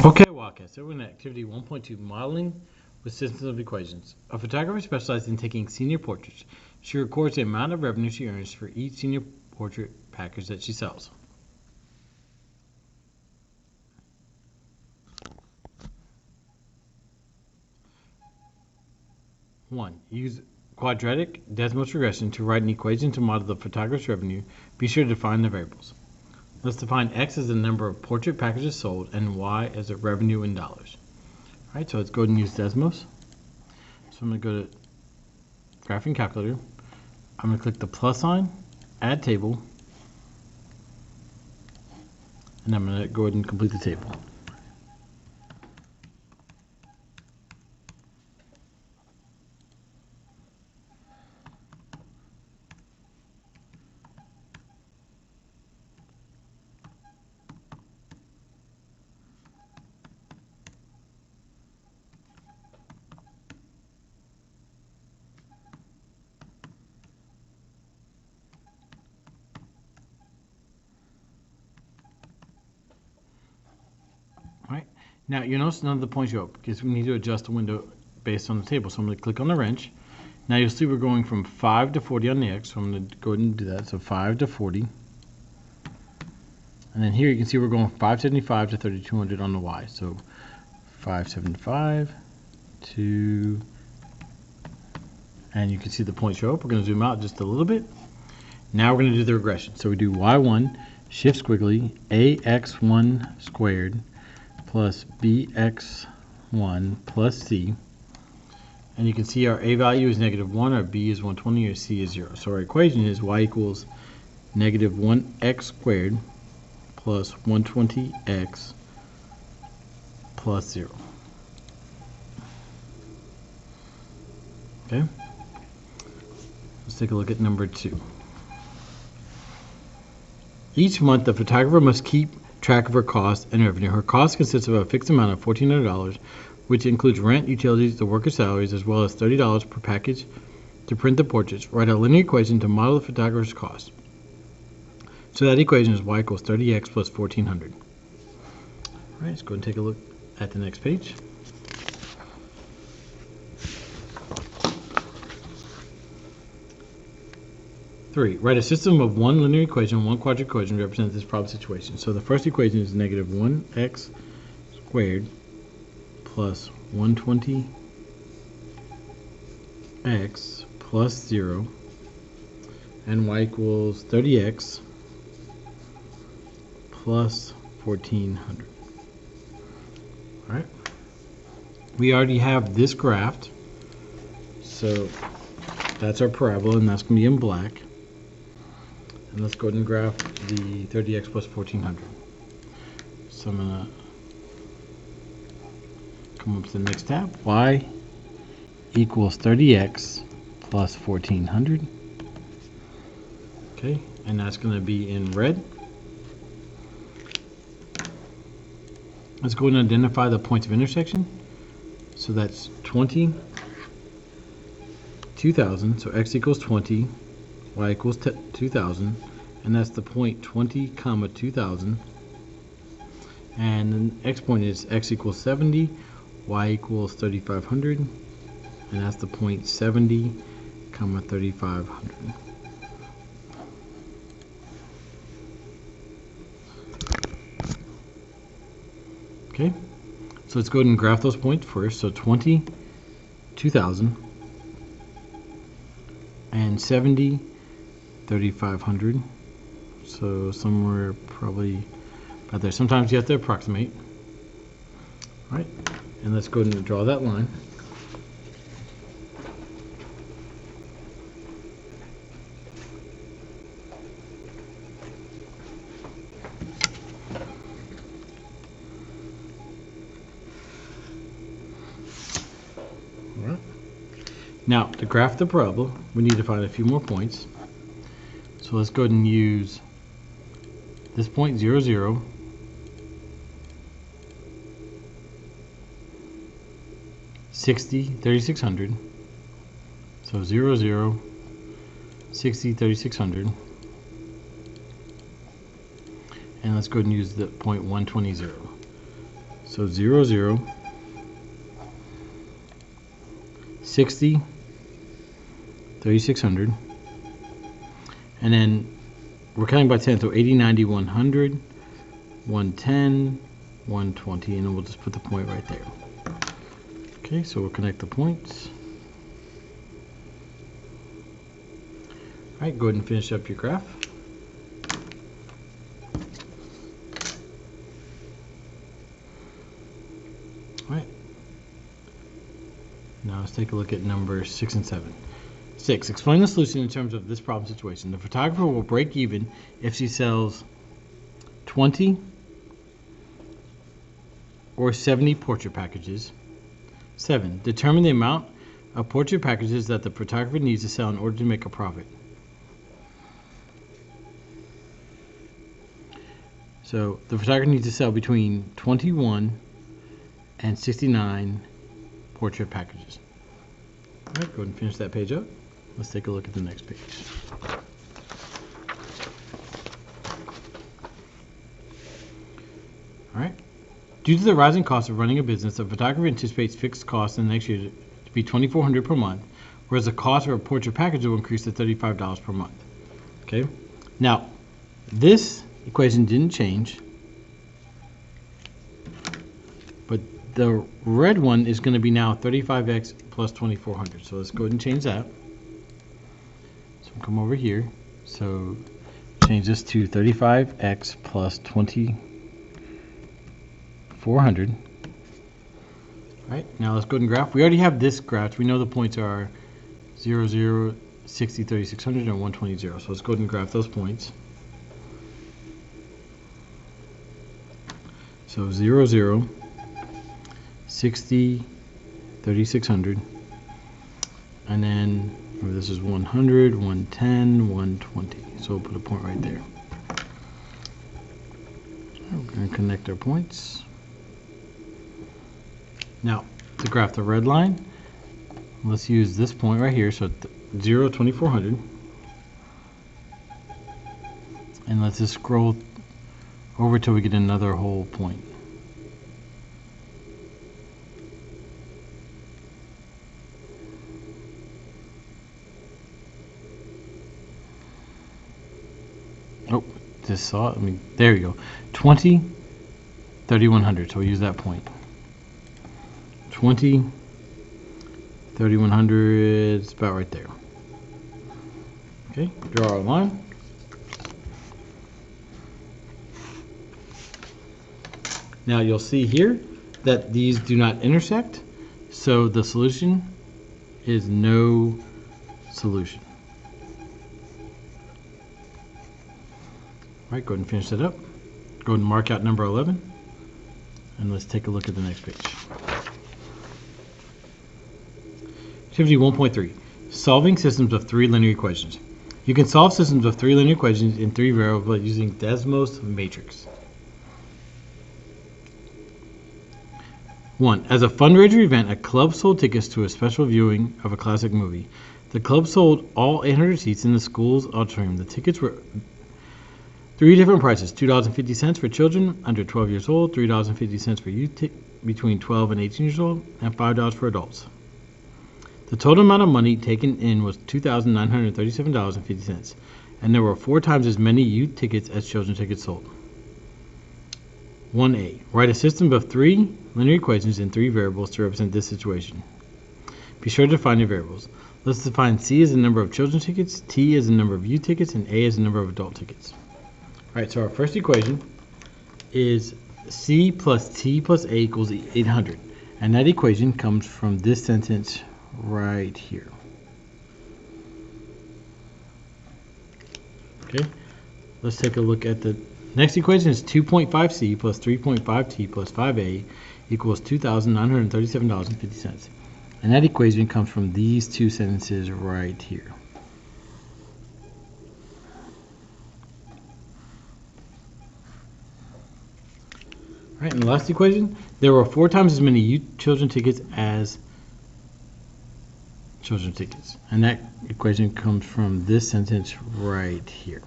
Okay, Wildcat, so we're in activity 1.2, modeling with systems of equations. A photographer specializes in taking senior portraits. She records the amount of revenue she earns for each senior portrait package that she sells. One, use quadratic Desmos regression to write an equation to model the photographer's revenue. Be sure to define the variables. Let's define X as the number of portrait packages sold and Y as the revenue in dollars. All right, so let's go ahead and use Desmos. So I'm going to go to Graphing Calculator. I'm going to click the plus sign, add table, and I'm going to go ahead and complete the table. Right. Now you notice none of the points show up because we need to adjust the window based on the table. So I'm going to click on the wrench. Now you'll see we're going from 5 to 40 on the X. So I'm going to go ahead and do that. So 5 to 40. And then here you can see we're going 575 to 3200 on the Y. So 575 to, and you can see the points show up. We're going to zoom out just a little bit. Now we're going to do the regression. So we do Y1, shift squiggly, AX1 squared plus bx1 plus c, and you can see our a value is -1, our b is 120, or c is 0. So our equation is y equals -1x squared plus 120x plus 0. Okay, let's take a look at number 2. Each month the photographer must keep track of her costs and revenue. Her cost consists of a fixed amount of $1,400, which includes rent, utilities, the workers' salaries, as well as $30 per package to print the portraits. Write a linear equation to model the photographer's cost. So that equation is y equals 30x plus 1,400. All right, let's go and take a look at the next page. Three, write a system of one linear equation and one quadratic equation to represent this problem situation. So the first equation is -1x squared plus 120x plus 0, and y equals 30x plus 1,400. All right. We already have this graphed, so that's our parabola, and that's going to be in black. And let's go ahead and graph the 30x plus 1,400. So I'm going to come up to the next tab. Y equals 30x plus 1,400. Okay, and that's going to be in red. Let's go ahead and identify the points of intersection. So that's 20, 2000. So x equals 20. Y equals 2000, and that's the point 20, 2000. And the next point is x equals 70, y equals 3500, and that's the point 70, 3500. Okay, so let's go ahead and graph those points first. So 20, 2000, and 70, 3,500, so somewhere probably about there. Sometimes you have to approximate. All right, and let's go ahead and draw that line. All right. Now, to graph the parabola, we need to find a few more points. So let's go ahead and use this point 0, 0, 60, 3600. So 0, 0, 60, 3600. And let's go ahead and use the point 120, 0. So 0, 0, 60, 3600. And then we're counting by 10, so 80, 90, 100, 110, 120, and then we'll just put the point right there. Okay, so we'll connect the points. All right, go ahead and finish up your graph. All right. Now let's take a look at numbers 6 and 7. 6. Explain the solution in terms of this problem situation. The photographer will break even if she sells 20 or 70 portrait packages. 7. Determine the amount of portrait packages that the photographer needs to sell in order to make a profit. So the photographer needs to sell between 21 and 69 portrait packages. All right, go ahead and finish that page up. Let's take a look at the next page. All right. Due to the rising cost of running a business, the photographer anticipates fixed costs in the next year to be $2,400 per month, whereas the cost of a portrait package will increase to $35 per month. Okay. Now, this equation didn't change, but the red one is going to be now 35x plus 2,400. So let's go ahead and change that. So we'll come over here. So change this to 35x plus 2,400. All right, now let's go ahead and graph. We already have this graph. We know the points are 0, 0, 60, 3600, and 120, 0. So let's go ahead and graph those points. So 0, 0, 60, 3600, and then this is 100, 110, 120. So we'll put a point right there. We're going to connect our points. Now, to graph the red line, let's use this point right here. So 0, 2,400. And let's just scroll over till we get another whole point. Oh, just saw it. There you go. 20, 3,100. So we'll use that point. 20, 3,100. It's about right there. Okay, draw our line. Now you'll see here that these do not intersect, so the solution is no solution. All right, go ahead and finish that up. Go ahead and mark out number 11, and let's take a look at the next page. Activity 1.3, solving systems of 3 linear equations. You can solve systems of 3 linear equations in 3 variables using Desmos matrix. 1. As a fundraiser event, a club sold tickets to a special viewing of a classic movie. The club sold all 800 seats in the school's auditorium. The tickets were 3 different prices: $2.50 for children under 12 years old, $3.50 for youth between 12 and 18 years old, and $5 for adults. The total amount of money taken in was $2,937.50, and there were 4 times as many youth tickets as children tickets sold. 1a. Write a system of 3 linear equations in 3 variables to represent this situation. Be sure to define your variables. Let's define C as the number of children's tickets, T as the number of youth tickets, and A as the number of adult tickets. Alright, so our first equation is C plus T plus A equals 800. And that equation comes from this sentence right here. Okay, let's take a look at the next equation. Is 2.5C plus 3.5T plus 5A equals $2,937.50. And that equation comes from these 2 sentences right here. All right, and the last equation, there were 4 times as many children tickets as children tickets. And that equation comes from this sentence right here.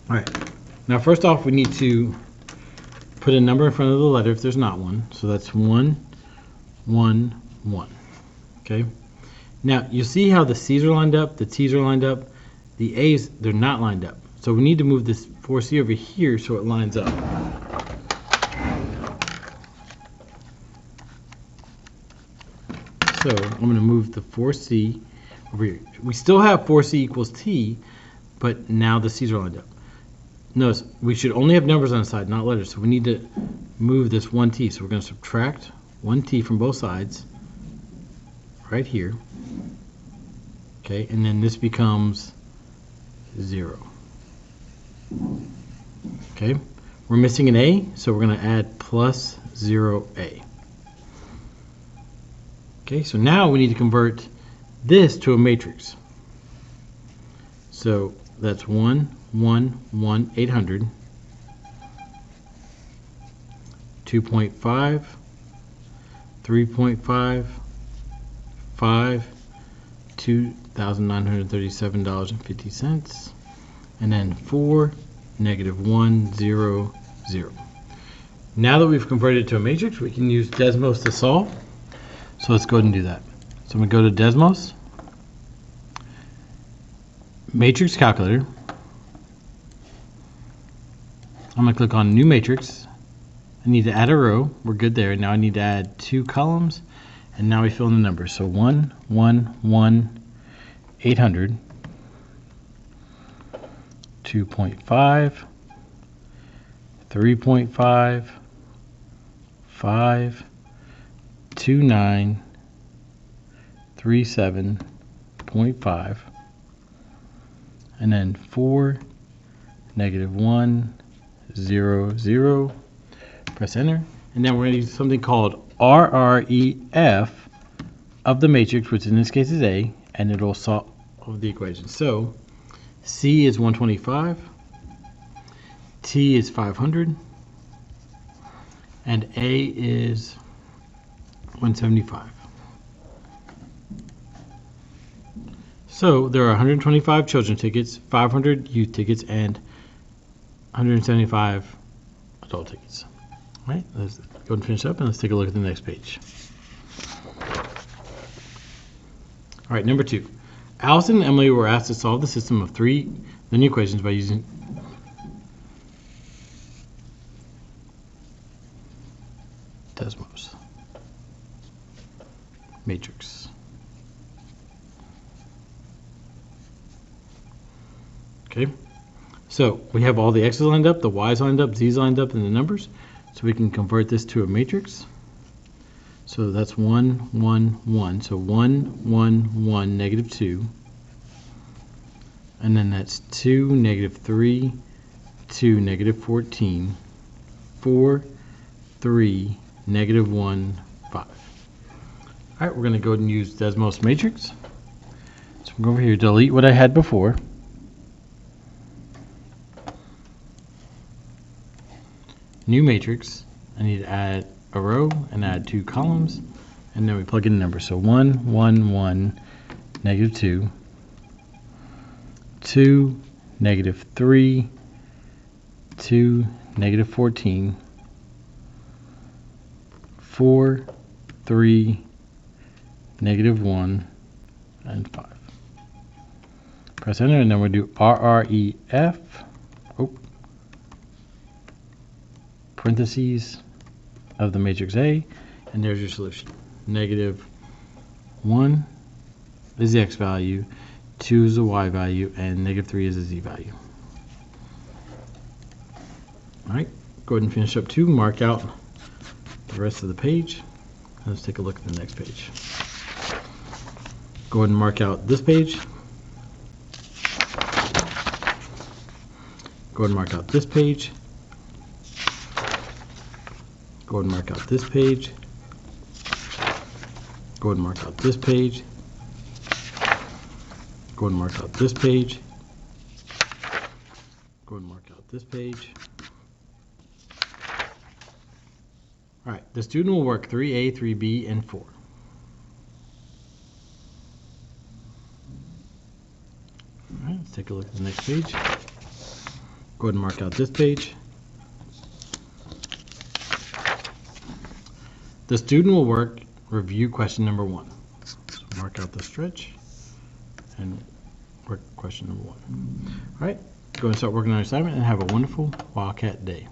All right, now first off, we need to put a number in front of the letter if there's not one. So that's 1, 1, 1. Okay. Now you see how the C's are lined up, the T's are lined up, the A's, they're not lined up. So we need to move this 4C over here so it lines up. So I'm going to move the 4C over here. We still have 4C equals T, but now the C's are lined up. Notice we should only have numbers on the side, not letters. So we need to move this 1T. So we're going to subtract 1T from both sides right here. Okay, and then this becomes 0. Okay, we're missing an A, so we're going to add plus 0A. Okay, so now we need to convert this to a matrix. So that's 1, 1, 1, 800, 2.5, 3.5, 5, $2,937.50, and then 4, negative 1, 0, 0. Now that we've converted it to a matrix, we can use Desmos to solve. So let's go ahead and do that. So I'm going to go to Desmos, Matrix Calculator. I'm going to click on New Matrix. I need to add a row. We're good there. Now I need to add 2 columns, and now we fill in the numbers. So 1, 1, 1, 800, 2.5, 3.5, 5, 2937.5, and then 4, negative 1, 0, 0. Press enter, and then we're going to use something called RREF of the matrix, which in this case is A, and it'll solve the equation. So C is 125, T is 500, and A is 175. So there are 125 children tickets, 500 youth tickets, and 175 adult tickets. All right, let's go and finish up, and let's take a look at the next page. All right, number 2. Allison and Emily were asked to solve the system of 3 linear equations by using Desmos matrix. Okay, so we have all the x's lined up, the y's lined up, z's lined up, and the numbers. So we can convert this to a matrix. So that's 1, 1, 1. So 1, 1, 1, negative 2. And then that's 2, negative 3, 2, negative 14, 4, 3, negative 1, 5. All right, we're going to go ahead and use Desmos matrix. So we'll go over here, delete what I had before. New matrix. I need to add a row and add 2 columns, and then we plug in the numbers. So 1, 1, 1, negative 2, 2, negative 3, 2, negative 14, 4, 3, negative 1, and 5. Press enter, and then we'll do RREF. Parentheses of the matrix A, and there's your solution. Negative 1 is the x value, 2 is the y value, and negative 3 is the z value. All right, go ahead and finish up 2, mark out the rest of the page. Let's take a look at the next page. Go ahead and mark out this page. Go ahead and mark out this page. Go ahead and mark out this page. Go ahead and mark out this page. Go ahead and mark out this page. Go ahead and mark out this page. All right, the student will work 3A, 3B, and 4. All right, let's take a look at the next page. Go ahead and mark out this page. The student will review question number 1. So mark out the stretch and work question number 1. All right, go and start working on your assignment and have a wonderful Wildcat day.